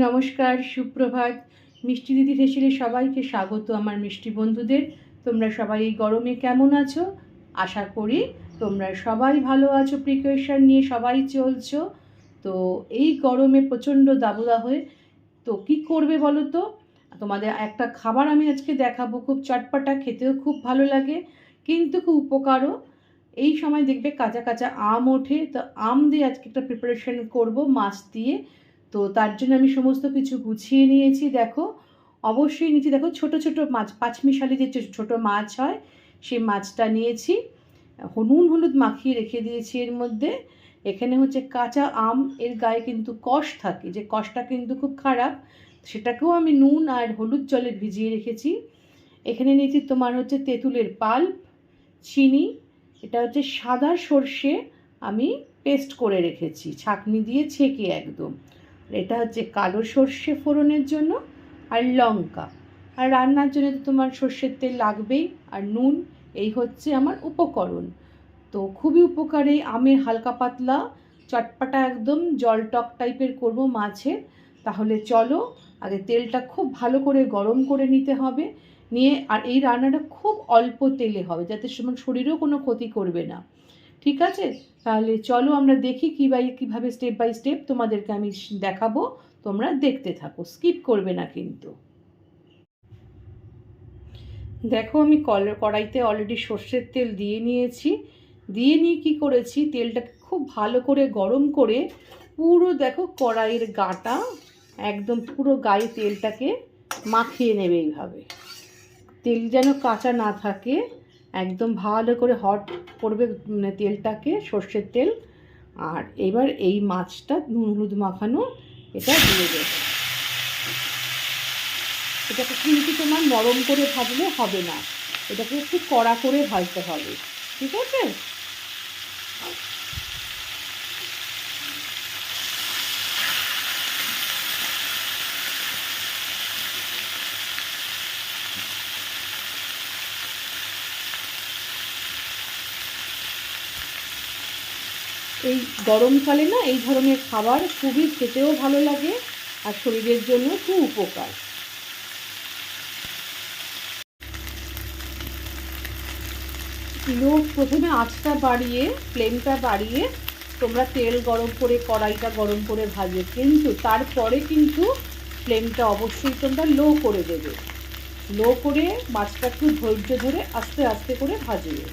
নমস্কার, সুপ্রভাত। মিষ্টি দিদি হেসেলে সবাইকে স্বাগত। আমার মিষ্টি বন্ধুদের, তোমরা সবাই এই গরমে কেমন আছো? আশা করি তোমরা সবাই ভালো আছো, প্রিকশন নিয়ে সবাই চলছো। তো এই গরমে প্রচণ্ড দাবদাহে তো কি করবে বলো তো? তোমাদের একটা খাবার আমি আজকে দেখাবো, খুব চটপটা, খেতেও খুব ভালো লাগে, কিন্তু খুব উপকারও। এই সময় দেখবে কাঁচা কাঁচা আম ওঠে, তো আম দিয়ে আজকে একটা প্রিপারেশন করব মাছ দিয়ে। তো তার জন্য আমি সমস্ত কিছু গুছিয়ে নিয়েছি। দেখো, অবশ্যই নিচে দেখো ছোট ছোট মাছ, পাঁচমিশালি যে ছোট মাছ হয় সেই মাছটা নিয়েছি। নুন হলুদ মাখিয়ে রেখে দিয়েছি এর মধ্যে। এখানে হচ্ছে কাঁচা আম, এর গায়ে কিন্তু কষ থাকে, যে কষটা কিন্তু খুব খারাপ, সেটাকেও আমি নুন আর হলুদ জলে ভিজিয়ে রেখেছি। এখানে নিয়েছি তোমার হচ্ছে তেঁতুলের পাল্প, চিনি, এটা হচ্ছে সাদা সর্ষে আমি পেস্ট করে রেখেছি ছাঁকনি দিয়ে ছেঁকে একদম। এটা হচ্ছে কালো সর্ষে ফোড়নের জন্য, আর লঙ্কা। আর রান্নার জন্য তো তোমার সর্ষের তেল লাগবেই, আর নুন। এই হচ্ছে আমার উপকরণ। তো খুবই উপকারী, আমের হালকা পাতলা চটপাটা একদম জল টক টাইপের করব মাছের। তাহলে চলো, আগে তেলটা খুব ভালো করে গরম করে নিতে হবে। নিয়ে আর এই রান্নাটা খুব অল্প তেলে হবে, যাতে শরীরেও কোনো ক্ষতি করবে না। ঠিক আছে, তাহলে চলো আমরা দেখি কীভাবে স্টেপ বাই স্টেপ তোমাদেরকে আমি দেখাবো। তোমরা দেখতে থাকো, স্কিপ করবে না কিন্তু। দেখো, আমি কড়াইতে অলরেডি সর্ষের তেল দিয়ে নিয়েছি। দিয়ে নিয়ে কী করেছি, তেলটাকে খুব ভালো করে গরম করে পুরো দেখো কড়াইয়ের গাটা একদম পুরো গায়ে তেলটাকে মাখিয়ে নেবে এইভাবে। তেল যেন কাঁচা না থাকে, একদম ভালো করে হট করবে তেলটাকে, সর্ষের তেল। আর এবার এই মাছটা নুন হলুদ মাখানো এটা দিয়ে দেবে। এটাকে কিন্তু তোমার নরম করে ভাজলে হবে না, এটাকে একটু কড়া করে ভাজতে হবে। ঠিক আছে, এই গরমকালে না এই ধরনের খাবার খুবই খেতেও ভালো লাগে, আর শরীরের জন্য খুব উপকার। প্রথমে আঁচটা বাড়িয়ে, ফ্লেমটা বাড়িয়ে তোমরা তেল গরম করে কড়াইটা গরম করে ভাজবে, কিন্তু তারপরে কিন্তু ফ্লেমটা অবশ্যই তোমরা লো করে দেবে। লো করে মাছটা একটু ধৈর্য ধরে আস্তে আস্তে করে ভাজবে।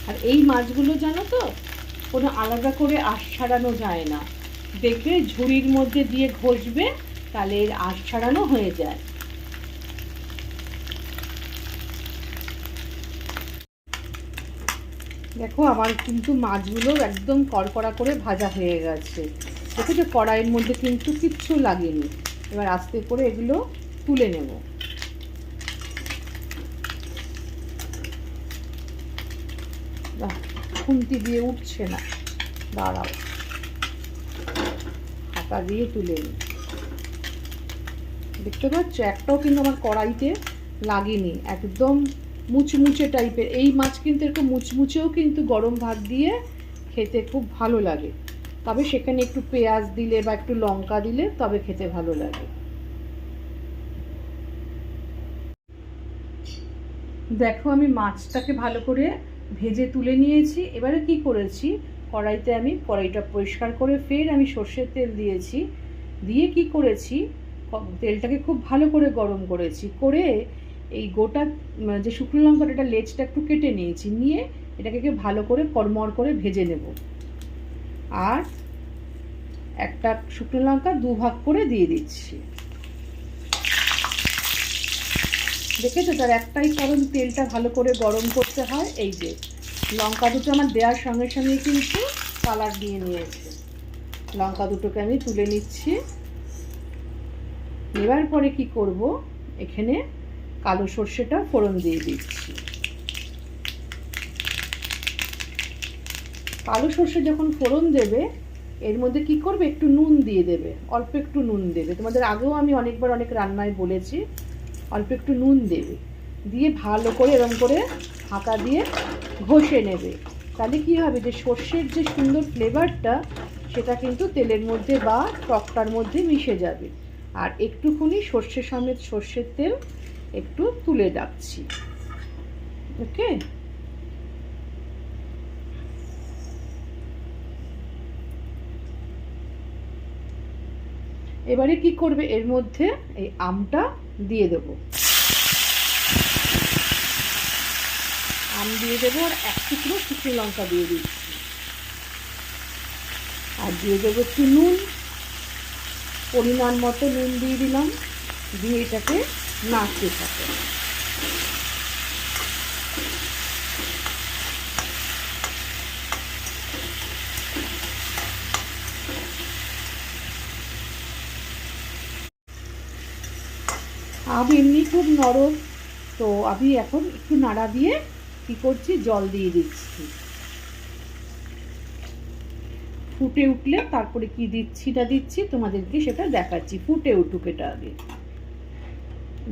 আর এই মাছগুলো জানো তো, কোনো আলাদা করে আঁশ ছাড়ানো যায় না। দেখবে ঝুড়ির মধ্যে দিয়ে ঘষবে, তাহলে এর আঁশ ছাড়ানো হয়ে যায়। দেখো, আমার কিন্তু মাছগুলো একদম কড়কড়া করে ভাজা হয়ে গেছে। দেখো যে কড়াইয়ের মধ্যে কিন্তু কিচ্ছু লাগেনি। এবার আস্তে করে এগুলো তুলে নেব। খুন্তি দিয়ে উঠছে না, দাঁড়াও, হাতা দিয়ে তুলে নিই। দেখতে পাচ্ছ, একটাও কিন্তু আমার কড়াইতে লাগেনি, একদম মুচমুচে টাইপের। এই মাছ কিন্তু একটু মুচমুচেও কিন্তু গরম ভাত দিয়ে খেতে খুব ভালো লাগে, তবে সেখানে একটু পেঁয়াজ দিলে বা একটু লঙ্কা দিলে তবে খেতে ভালো লাগে। দেখো, আমি মাছটাকে ভালো করে ভেজে তুলে নিয়েছি। এবারে কি করেছি, কড়াইটা পরিষ্কার করে ফের আমি সর্ষের তেল দিয়েছি। দিয়ে কি করেছি, তেলটাকে খুব ভালো করে গরম করেছি, করে এই গোটা যে শুকনো লঙ্কাটা লেজটা একটু কেটে নিয়েছি, নিয়ে এটাকে ভালো করে কড়মড় করে ভেজে নেব। আর একটা শুকনো লঙ্কা দুভাগ করে দিয়ে দিচ্ছি। দেখেছো, তার একটাই কারণ, তেলটা ভালো করে গরম করতে হয়। এই যে লঙ্কা দুটো আমার দেওয়ার সঙ্গে সঙ্গে কিন্তু কালার দিয়ে নিয়েছে। লঙ্কা দুটোকে আমি তুলে নিচ্ছি। নেবার পরে কি করব, এখানে কালো সর্ষেটা ফোড়ন দিয়ে দিচ্ছি। কালো সর্ষে যখন ফোড়ন দেবে, এর মধ্যে কি করবে, একটু নুন দিয়ে দেবে, অল্প একটু নুন দেবে। তোমাদের আগেও আমি অনেকবার অনেক রান্নায় বলেছি, অল্প একটু নুন দেবে। দিয়ে ভালো করে এরকম করে ঢাকা দিয়ে ঘষে নেবে। তাহলে কি হবে, যে সর্ষের যে সুন্দর ফ্লেভারটা সেটা কিন্তু তেলের মধ্যে বা টকটার মধ্যে মিশে যাবে। আর একটুখানি সর্ষে সমেত সর্ষের তেল একটু তুলে রাখছি। ওকে, এবারে কি করবে, এর মধ্যে এই আমটা দিয়ে দেবো। আম দিয়ে দেবো আর এক টুকরো শুকনো লঙ্কা দিয়ে দিচ্ছি। আর দিয়ে দেবো একটু নুন, পরিমাণ মতো নুন দিয়ে দিলাম। দিয়ে এটাকে নাড়তে থাকে। আম এমনি খুব নরম, তো আমি এখন একটু নাড়া দিয়ে কী করছি, জল দিয়ে দিচ্ছি। ফুটে উঠলে তারপরে কি দিচ্ছি না দিচ্ছি তোমাদেরকে সেটা দেখাচ্ছি। ফুটে উঠুক এটা আগে।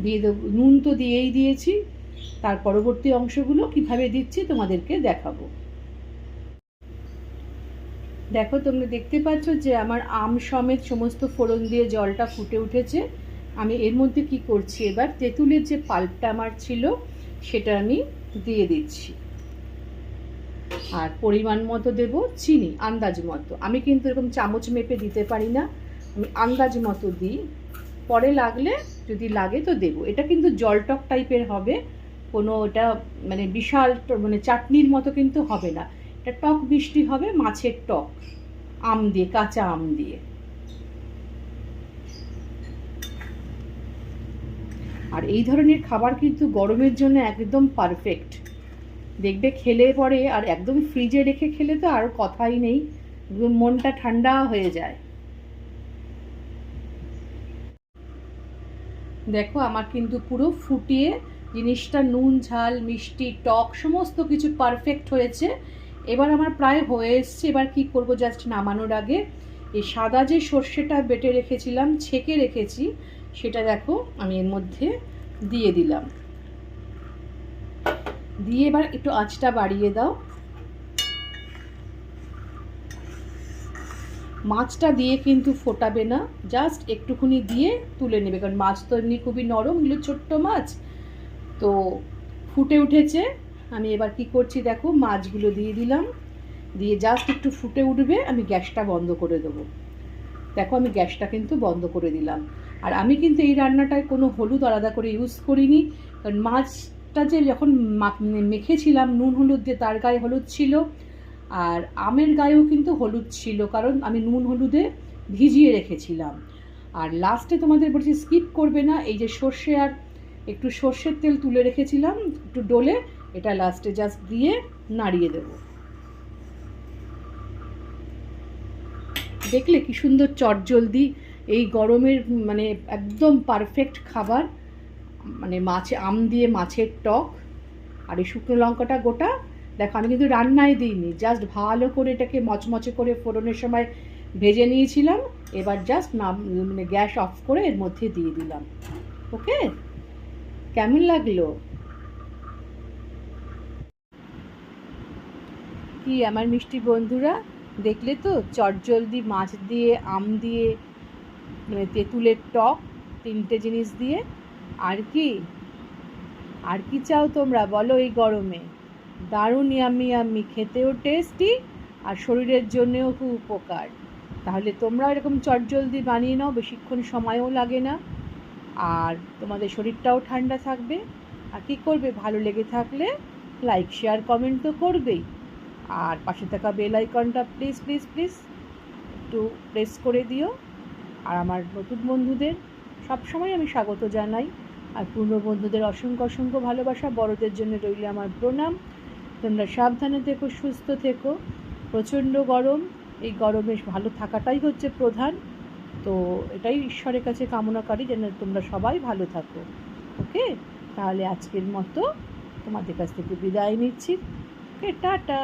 দিয়ে দেবো, নুন তো দিয়েই দিয়েছি, তার পরবর্তী অংশগুলো কিভাবে দিচ্ছি তোমাদেরকে দেখাবো। দেখো, তোমরা দেখতে পাচ্ছ যে আমার আম সমেত সমস্ত ফোড়ন দিয়ে জলটা ফুটে উঠেছে। আমি এর মধ্যে কি করছি, এবার তেঁতুলের যে পাল্পটা আমার ছিল সেটা আমি দিয়ে দিচ্ছি। আর পরিমাণ মতো দেব চিনি, আন্দাজ মতো। আমি কিন্তু এরকম চামচ মেপে দিতে পারি না, আমি আন্দাজ মতো দিই। পরে লাগলে যদি লাগে তো দেবো। এটা কিন্তু জলটক টাইপের হবে, কোনো এটা মানে বিশাল মানে চাটনির মতো কিন্তু হবে না। এটা টক মিষ্টি হবে, মাছের টক, আম দিয়ে, কাঁচা আম দিয়ে। আর এই ধরনের খাবার কিন্তু গরমের জন্য একদম পারফেক্ট। দেখবে খেলে পরে আর একদম ফ্রিজে রেখে খেলে তো আর কথাই নেই, মনটা ঠান্ডা হয়ে যায়। দেখো, আমার কিন্তু পুরো ফুটিয়ে জিনিসটা নুন ঝাল মিষ্টি টক সমস্ত কিছু পারফেক্ট হয়েছে। এবার আমার প্রায় হয়ে এসছে। এবার কি করব, জাস্ট নামানোর আগে এই সাদা যে সর্ষেটা বেটে রেখেছিলাম, ছেঁকে রেখেছি, সেটা দেখো আমি এর মধ্যে দিয়ে দিলাম। দিয়ে এবার একটু আঁচটা বাড়িয়ে দাও। মাছটা দিয়ে কিন্তু ফোটাবে না, জাস্ট একটুখানি দিয়ে তুলে নেবে, কারণ মাছ তো এমনি খুবই নরম, এগুলো ছোট্ট মাছ। তো ফুটে উঠেছে। আমি এবার কি করছি দেখো, মাছগুলো দিয়ে দিলাম। দিয়ে জাস্ট একটু ফুটে উঠবে, আমি গ্যাসটা বন্ধ করে দেবো। দেখো, আমি গ্যাসটা কিন্তু বন্ধ করে দিলাম। আর আমি কিন্তু এই রান্নাটায় কোনো হলুদ আলাদা করে ইউজ করিনি, কারণ মাছটা যে যখন মেখেছিলাম নুন হলুদ দিয়ে, তার গায়ে হলুদ ছিল, আর আমের গায়েও কিন্তু হলুদ ছিল, কারণ আমি নুন হলুদে ভিজিয়ে রেখেছিলাম। আর লাস্টে তোমাদের বলছি স্কিপ করবে না, এই যে সর্ষে আর একটু সর্ষের তেল তুলে রেখেছিলাম একটু ডোলে, এটা লাস্টে জাস্ট দিয়ে নাড়িয়ে দেব। দেখলে কি সুন্দর চটজলদি এই গরমের মানে একদম পারফেক্ট খাবার, মানে মাছে আম দিয়ে মাছের টক। আর এই শুকনো লঙ্কাটা গোটা, দেখো আমি কিন্তু রান্নায় দিইনি, জাস্ট ভালো করে এটাকে মচমচে করে ফোড়নের সময় ভেজে নিয়েছিলাম। এবার জাস্ট মানে গ্যাস অফ করে এর মধ্যে দিয়ে দিলাম। ওকে, কেমন লাগলো? কি আমার মিষ্টি বন্ধুরা, দেখলে তো চটজলদি মাছ দিয়ে আম দিয়ে মানে তেঁতুলের টক, তিনটে জিনিস দিয়ে। আর কি আর কি চাও তোমরা বলো এই গরমে? দারুণ ইয়াম্মি ইয়াম্মি, খেতেও টেস্টি আর শরীরের জন্যেও খুব উপকার। তাহলে তোমরা এরকম চটজলদি বানিয়ে নাও, বেশিক্ষণ সময়ও লাগে না, আর তোমাদের শরীরটাও ঠান্ডা থাকবে। আর কী করবে, ভালো লেগে থাকলে লাইক শেয়ার কমেন্ট তো করবেই। আর পাশে থাকা বেল আইকনটা প্লিজ প্লিজ প্লিজ একটু প্রেস করে দিও। আর আমার নতুন বন্ধুদের সবসময় আমি স্বাগত জানাই, আর পুরনো বন্ধুদের অসংখ্য অসংখ্য ভালোবাসা। বড়দের জন্য রইল আমার প্রণাম। তোমরা সাবধানে থেকো, সুস্থ থেকো। প্রচণ্ড গরম, এই গরমে ভালো থাকাটাই হচ্ছে প্রধান। তো এটাই ঈশ্বরের কাছে কামনা করি যেন তোমরা সবাই ভালো থাকো। ওকে, তাহলে আজকের মতো তোমাদের কাছ থেকে বিদায় নিচ্ছি। ওকে, টাটা।